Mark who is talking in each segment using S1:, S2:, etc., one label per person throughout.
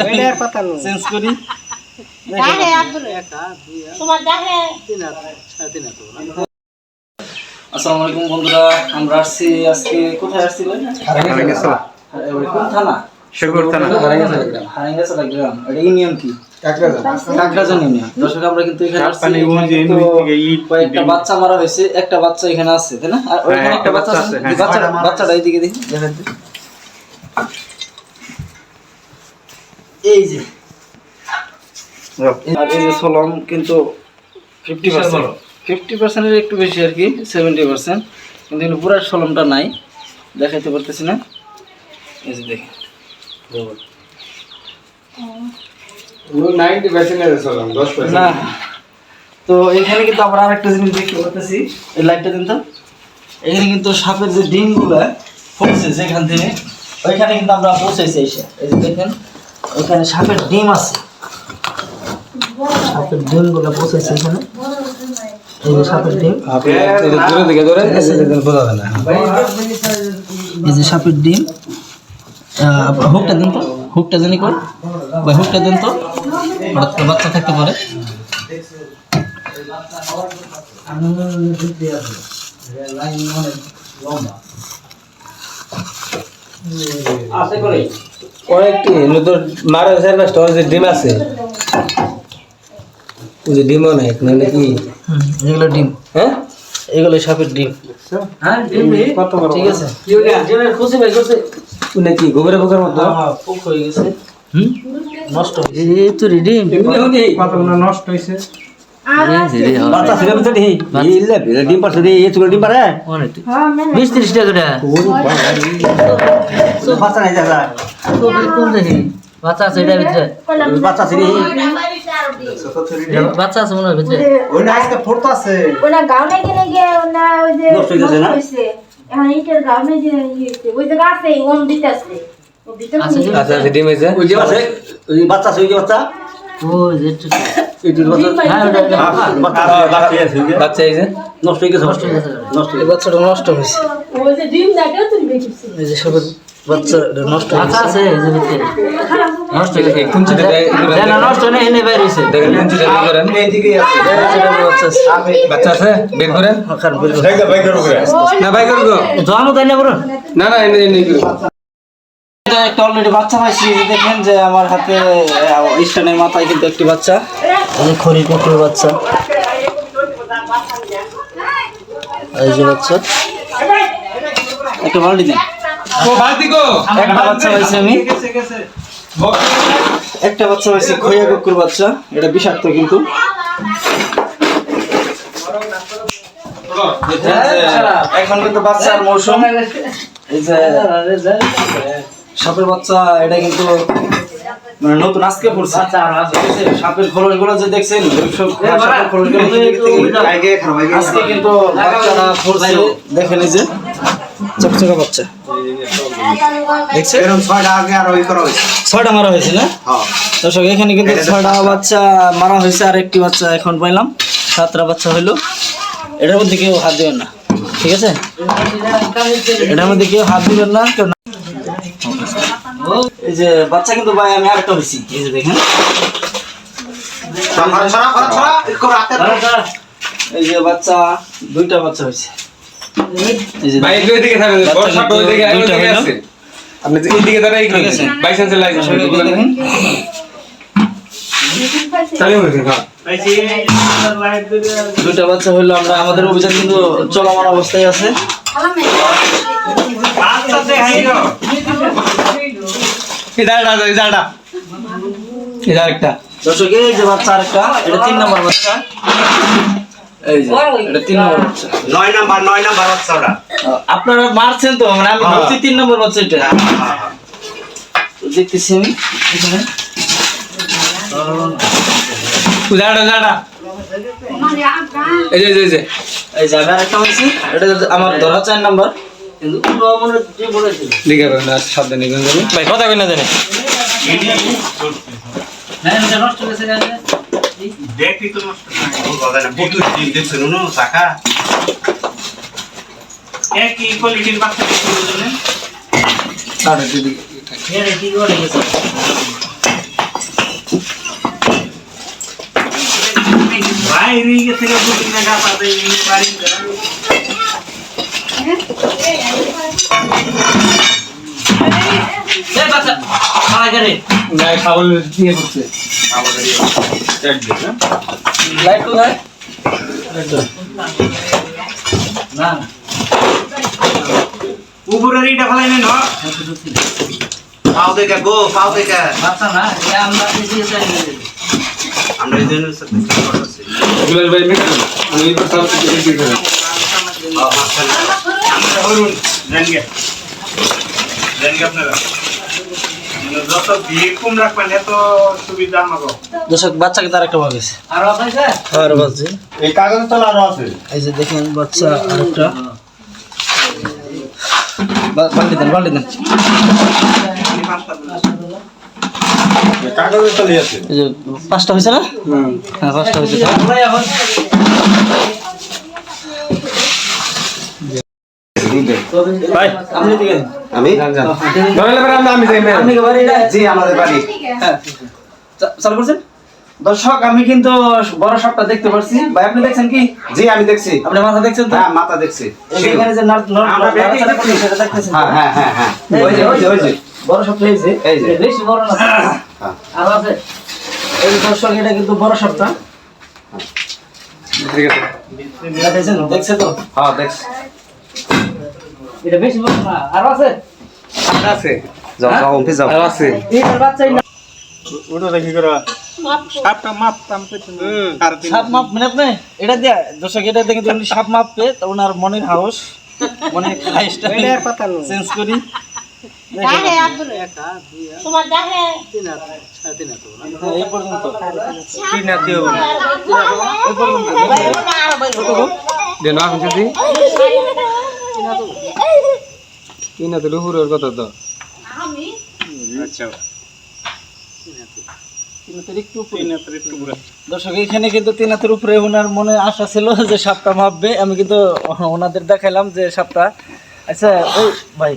S1: এটার পাতা no
S2: change করি
S3: দেখে আব্দুল
S1: একা দুই
S3: তোমার দেখে
S1: তিন সাড়ে তিন তো
S2: আসসালামু আলাইকুম বন্ধুরা, আমরা আসছি আজকে কোথায় আসছি ভাই? কোন থানা?
S4: শেখর থানা
S2: হারাঙ্গাছড়া গ্রাম। এটা ইউনিয়ন কি? কাকরাজান ইউনিয়ন। দর্শক আমরা কিন্তু এখানে আসছি, কয়েকটা বাচ্চা মারা হয়েছে, একটা বাচ্চা এখানে আছে তাই না? আর ওইখানে একটা বাচ্চা আছে, বাচ্চাটা এইদিকে দেখি, দেখেন তো। এই যে আর এই যে সলম কিন্তু 50% এর একটু বেশি আর কি, 70%, কিন্তু এগুলো পুরো সলমটা নাই, দেখাইতে পারতেছি না। এই যে দেখেন
S4: 90%
S2: না। তো এখানে কিন্তু আবার আরেকটা জিনিস দেখতে পাচ্ছি, এই লাইটটা দিন তো। এখানে কিন্তু সাপের যে ডিমগুলা ফুটছে যেখান থেকে, ওইখানে কিন্তু আমরা পৌঁছাইছি এসে। এই যে দেখেন এখানে সাপের ডিম আছে, সাপের ডিমগুলো পৌঁছাইছে এখানে। এই যে সাপের ডিম,
S4: দূরে দিকে ধরে বোঝা যায় না।
S2: এই যে সাপের ডিম। হুকটা দেন তো, হুকটা জানি কর ভাই, হুকটা দেন তো, বাচ্চা থাকতে পারে।
S4: কয়েকটি নতুন মারা চার পাঁচটা যে ডিম আছে, ওই যে ডিমও নাই নাকি?
S2: এগুলো ডিম,
S4: হ্যাঁ
S2: এগুলো সাপের ডিম। হ্যাঁ ডিম ঠিক আছে। ডিমের খুশি ভাই করছে
S4: নাকি গোবরে পোকার মতো
S2: পোক হয়ে গেছে, নষ্ট হয়েছে। এই তো ডিম
S4: কতগুলো নষ্ট হয়েছে।
S1: বাচ্চা ছিল তো ঢি ইলে ডিম পারছে রে এই চুল ডিম পারে
S2: 20-30 টাকা করে।
S1: বাচ্চা নাই দাদা
S2: কোন দেখি বাচ্চা আছে এটার ভিতরে,
S1: বাচ্চা ছিল
S2: বাচ্চা আছে মনে হয় ভিতরে।
S1: ওই না আজকে ফোর্ট আছে
S3: ওনা গাউনে কিনে গিয়ে ওনা ওই যে
S1: নষ্ট হয়ে গেছে না?
S3: হইছে এখন ইটের গাউনে যে হইছে ওই জায়গা আছে ওন দিতেছে ও ভিতরে
S2: আচ্ছা,
S3: নিয়ে-
S4: আচ্ছা আচ্ছা ডিম হয়েছে।
S1: ওই যে আছে ওই বাচ্চা আছে ওই যে বাচ্চা
S2: ও যে
S1: এই দুই বাচ্চা
S2: হ্যাঁ ওটা
S4: বাচ্চা এই যে
S1: নষ্ট হয়ে গেছে
S2: নষ্ট হয়ে গেছে,
S1: নষ্ট
S2: এই বাচ্চাটা নষ্ট হয়েছে।
S3: ওই যে ডিম দাও তুমি দেখছিস
S2: এই যে সব বাচ্চা নষ্ট হয়েছে, আছে এই যে ভিতরে নষ্ট হয়ে গেছে।
S4: কোন চিঠি দেয়?
S2: না নষ্ট নেই, এনে বাইরে হইছে।
S4: দেখেন কোন চিঠি বের করেন।
S1: এইদিকে আছে
S2: বাচ্চা আছে,
S4: বাচ্চা আছে বের করেন।
S2: খান বের করো।
S4: না ভাই করবো
S2: জন্ম তাই না বড়
S4: না না এনে এনে করবো।
S2: এটা একটা অলরেডি বাচ্চা পাইছি। এই যে দেখেন যে আমার হাতে স্টানের মাথায় কিন্তু একটি বাচ্চা, এই যে খড়ি কুকুর বাচ্চা, এই যে বাচ্চা। একটা বালতি দেন,
S4: ও বালতি গো
S2: একটা বাচ্চা পাইছি আমি, একটা বাচ্চা পাইছি খইয়া কুকুর বাচ্চা, এটা বিষাক্ত কিন্তু। এখন কিন্তু বাচ্চার মৌসুম। এই যে সাপের বাচ্চা, এটা কিন্তু মানে নতুন আজকে পড়ছে। সাপের খোলস গুলো যে দেখছেন, সাপের খোলস গুলো আজকে কিন্তু বাচ্চারা পড়ছে। দেখেন এই যে চকচকা বাচ্চা, দেখছেন
S1: এরকম 6টা আগে আর ওই করা হয়েছে
S2: 6টা মারা হয়েছে না
S1: হ্যাঁ
S2: দর্শক? এখানে কিন্তু 6টা বাচ্চা মারা হয়েছে, আর একটি বাচ্চা এখন পাইলাম, 7টা বাচ্চা হইলো। এটার মধ্যে কেউ হাত দিবেন না, ঠিক আছে? এটার মধ্যে কেউ হাত দিবেন না, কেউ না। এই যে বাচ্চা কিন্তু ভাই আমি আরেকটা হয়েছি, এই যে দেখেন এই যে বাচ্চা, 2টা বাচ্চা হয়েছে। এই যে
S4: ভাই একটু এদিকে থাকেন, বড় সাপ ওই দিকে
S2: দুইটা
S4: ওই দিকে
S2: হইলো।
S4: আছে। আপনি এইদিকে দাঁড়াই
S2: ঠিক আছে।
S4: বাই চান্সের লাইসেন্স
S2: দেখেন
S4: চালু হয়েছে। হ্যাঁ
S2: 2টা বাচ্চা হইলো। আমরা আমাদের অভিযান কিন্তু চলমান অবস্থায় আছে।
S4: এই দাঁড়া এই দাঁড়া এই আরেকটা
S2: দর্শক এই যে বাচ্চা আরেকটা, এটা 3 নাম্বার বাচ্চা। এই যে এটা 3 নাম্বার বাচ্চা।
S1: 9 নাম্বার বাচ্চাটা
S2: আপনারা মারছেন তো, মানে আমি ধরছি 3 নম্বর বাচ্চা এটা। দেখতেছি আমি এখানে
S4: দাঁড়া দাঁড়া এই যে এই যে
S2: এই যে আমি আরেকটা হয়েছি, এটা আমার ধরা 4 নাম্বার, কিন্তু পুরো মনে যে বলেছিল
S4: দিকে না সাবধানে নিবেন জানি ভাই কথা কই না জানি
S2: হ্যাঁ এটা নষ্ট হয়েছে গায়ে।
S1: দেখি তো নষ্ট না বুতুর দিন দেখছেন না টাকা একই কোয়ালিটির বাচ্চা দিতে বলেন
S2: আর দিদি এর কি করে গেছে নিজে থেকে বুঝি না গাছাতে বাড়ি বাচ্চা খাওয়া গেলে
S4: নাই খাবল দিয়ে করছে
S2: লাইট কোথায় না উপরের ইটা ফলাই নেন
S5: পাও দেখা গো পাও দেখা
S2: বাচ্চা না আমরা দিয়ে যাই
S5: আমরা এই দিনের সাথে করতেছি
S4: দুলাল ভাই মেটাল আমি এই কথা দিয়ে করে
S5: আমরা হরুন জানগে আপনারা যত ভিড় কম রাখবেন এত সুবিধা আমাকে
S2: দর্শক বাচ্চাকে তার একটা ভাগেছে আর আছে আর বাচ্চা
S5: এই কাগজ তো আরো আছে
S2: এই যে দেখেন বাচ্চা আরেকটা বাল্টি দেন
S5: কাগজ চলে আছে
S2: এই যে পাঁচটা হয়েছে না হ্যাঁ পাঁচটা হয়েছে
S4: ভাই
S2: আপনি দিকে
S5: আমি
S4: নরলে আমরা আমি যাই
S2: আপনি কি বাড়ি
S5: জি আমাদের বাড়ি
S2: হ্যাঁ চালু করছেন দর্শক আমি কিন্তু বড় সাপটা দেখতে পাচ্ছি ভাই আপনি দেখছেন কি
S5: জি আমি দেখছি
S2: আপনি মাথা দেখছেন তো
S5: হ্যাঁ মাথা দেখছি
S2: এখানে যে
S5: আমরা ব্যাগে
S2: নাড়াচাড়া করছে সেটা দেখতেছেন
S5: হ্যাঁ হ্যাঁ হ্যাঁ হ্যাঁ ওই যে
S2: বড় সাপটা এই যে বেশি বড় না
S5: হ্যাঁ।
S2: আর আছে এই যে দর্শক এটা কিন্তু বড় সাপটা
S4: ঠিক আছে
S2: এটা দেখছেন তো
S5: হ্যাঁ দেখছি
S2: এটা বেশি বড় না আর আছে
S4: আছে
S5: যাও যাও অফিস যাও
S4: আর আছে
S2: এইটার বাচ্চাই না
S5: ওটা দেখি করা সাপটা মাপতাম
S2: সাপ মাপ মানে আপনি এটা দিয়া দর্শক এটা দেখে যদি সাপ মাপবে তো ওনার মনের হাউস মনের খাইসটা চেঞ্জ করি
S3: দেখে তোমার দেখে
S2: এই পর্যন্ত
S5: কি না দিও
S2: এই পর্যন্ত
S4: দেন আমি যদি কি না দিলো হুরের কথা তো
S5: আচ্ছা
S2: দর্শক এখানে কিন্তু 3 হাতের উপরে ওনার মনে আশা ছিল যে সাপটা মাপবে আমি কিন্তু ওনাদের দেখাইলাম যে সাপটা আচ্ছা ওই ভাই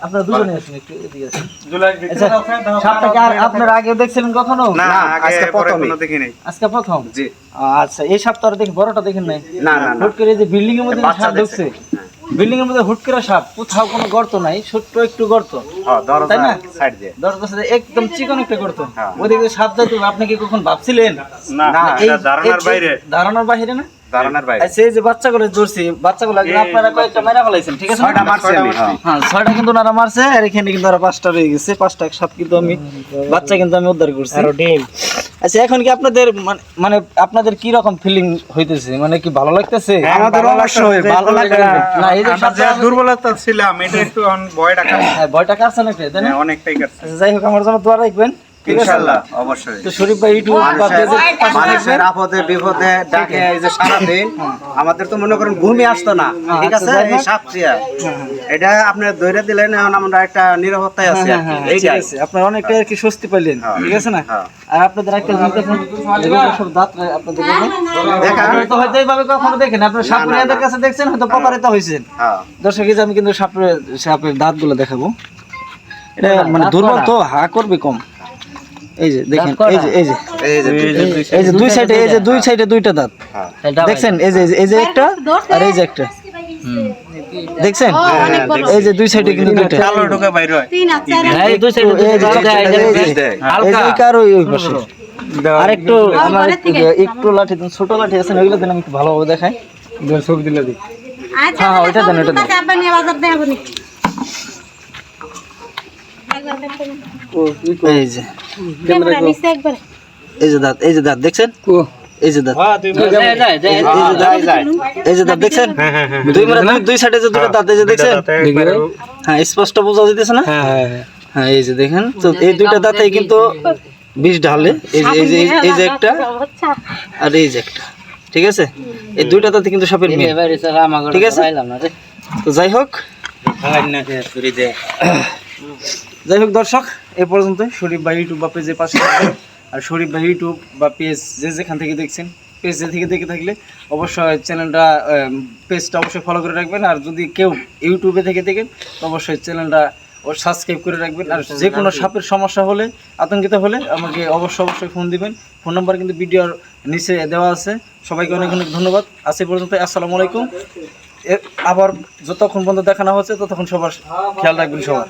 S2: আপনারা দুজনে আছেন একটু এদিকে আসেন আচ্ছা সাপটা কি আর আপনারা আগে দেখছিলেন কখনো
S5: না আজকে প্রথম
S2: আজকে প্রথম
S5: জি
S2: আচ্ছা এই সাপটা আর দেখি বড়টা দেখেন নাই
S5: না না
S2: হুট করে যে বিল্ডিং এর মধ্যে
S5: বাচ্চা
S2: সাপ ঢুকছে বিল্ডিং এর মধ্যে হুট করে সাপ কোথাও কোনো গর্ত নাই ছোট্ট একটু গর্ত
S5: হ্যাঁ
S2: তাই
S5: দরজা
S2: না?
S5: সাইড দিয়ে
S2: দরজার সাথে একদম চিকন একটা গর্ত
S5: হ্যাঁ।
S2: ওদিকে সাপ যাইতে আপনি কি কখন ভাবছিলেন
S5: না
S2: এই-
S5: এটা ধারণার বাইরে
S2: ধারণার বাইরে না
S5: ধারণার বাইরে
S2: আচ্ছা এই যে বাচ্চাগুলো ধরছি বাচ্চাগুলো কিন্তু আপনারা কয়েকটা মেরা ফেলাইছেন ঠিক আছে না?
S5: ছয়টা মারছি আমি
S2: হ্যাঁ 6টা কিন্তু ওনারা মারছে আর এখানে কিন্তু আরো 5টা রয়ে গেছে 5টা সাপ কিন্তু আমি বাচ্চা কিন্তু আমি উদ্ধার করছি আর ডিম আচ্ছা এখন কি আপনাদের মানে আপনাদের কি রকম ফিলিং হইতেছে মানে কি ভালো লাগতেছে
S5: আমাদের অবশ্যই ভালো লাগে
S2: না এই যে সাপটা
S5: দুর্বলতা ছিলাম এটা একটু ভয়টা
S2: হ্যাঁ, ভয়টা কাটছে নাকি তাই না
S5: অনেকটাই কাটছে
S2: আচ্ছা, যাই হোক আমার জন্য দোয়া রাখবেন ঠিক আছে
S5: ইনশাআল্লাহ অবশ্যই
S2: তো শরীফ ভাই ইউটিউব বা পেজের পাশে
S5: মানুষের আপদে বিপদে ডাকে এই যে সারাদিন আমাদের তো মনে করেন ঘুমই আসতো না ঠিক আছে
S2: যাই হোক।
S5: এই সাপচিয়া এটা আপনি ধরে দিলেন এখন আমরা একটা নিরাপত্তায় আছি আর কি।
S2: হ্যাঁ,
S5: এই
S2: ঠিক
S5: যাই
S2: আছে আপনারা অনেকটা আর কি স্বস্তি পাইলেন
S5: হ্যাঁ।
S2: ঠিক আছে না
S5: হ্যাঁ।
S2: আর আপনাদের একটা জিনিস দেখুন এগুলো সব দাঁত আপনাদের দেখুন
S5: দেখা
S2: আপনারা তো হয়তো এইভাবে কখনো দেখেন আপনারা সাপুরিয়াদের কাছে দেখছেন হয়তো প্রতারিত হয়েছেন
S5: হ্যাঁ
S2: দর্শক এই যে আমি কিন্তু সাপের দাঁতগুলো দেখাবো এটা মানে দুর্বল তো হা করবে কম এই যে দেখেন এই যে দুই সাইডে এই যে দুই সাইডে দুইটা দাঁত দেখছেন এই যে একটা আর এই যে একটা দেখছেন এই যে দুই সাইডে কিন্তু দুইটা
S5: কালো ঢোকা বাইরে হয়
S3: 3 আর 4
S2: এই দুই সাইডে হালকা আর ওই পাশে আর একটু আমার একটু লাঠি দেন ছোট লাঠি আছে ওইগুলো দেন আমি একটু ভালোভাবে দেখাই
S4: ছবি দিলে দি
S3: আচ্ছা
S2: হ্যাঁ, ওইটা দেন, ওইটা দেন।
S3: আপনি নিয়ে বাজার দেখাবো নি
S2: এই যে
S3: ক্যামেরা নিচে একবার
S2: এই যে দাঁত দেখছেন এই যে দাঁত এই যে দাঁত দেখছেন দুই মানে দুই সাইডে যে দুটো দাঁত এই যে দেখছেন হ্যাঁ স্পষ্ট বোঝা যাইতেছে না হ্যাঁ এই যে দেখেন তো এই দুইটা দাঁতেই কিন্তু বিষ ঢালে এই যে একটা আর এই যে একটা ঠিক আছে এই দুইটা দাঁতে কিন্তু সাপের মেয়ে ঠিক আছে তো যাই হোক দর্শক এ পর্যন্ত শরীফ ভাই ইউটিউব বা পেজের পাশে থাকবেন। আর শরীফ ভাই ইউটিউব বা পেজ যেখান থেকে দেখছেন পেজ থেকে দেখে থাকলে অবশ্যই চ্যানেলটা পেজটা অবশ্যই ফলো করে রাখবেন আর যদি কেউ ইউটিউবে থেকে দেখেন তো অবশ্যই চ্যানেলটা ও সাবস্ক্রাইব করে রাখবেন। আর যে কোনো সাপের সমস্যা হলে, আতঙ্কিত হলে আমাকে অবশ্যই ফোন দিবেন। ফোন নাম্বার কিন্তু ভিডিওর নিচে দেওয়া আছে। সবাইকে অনেক অনেক ধন্যবাদ। আজ এই পর্যন্ত, আসসালামু আলাইকুম। আবার যতক্ষণ পর্যন্ত দেখানো হচ্ছে ততক্ষণ সবার খেয়াল রাখবেন সবার।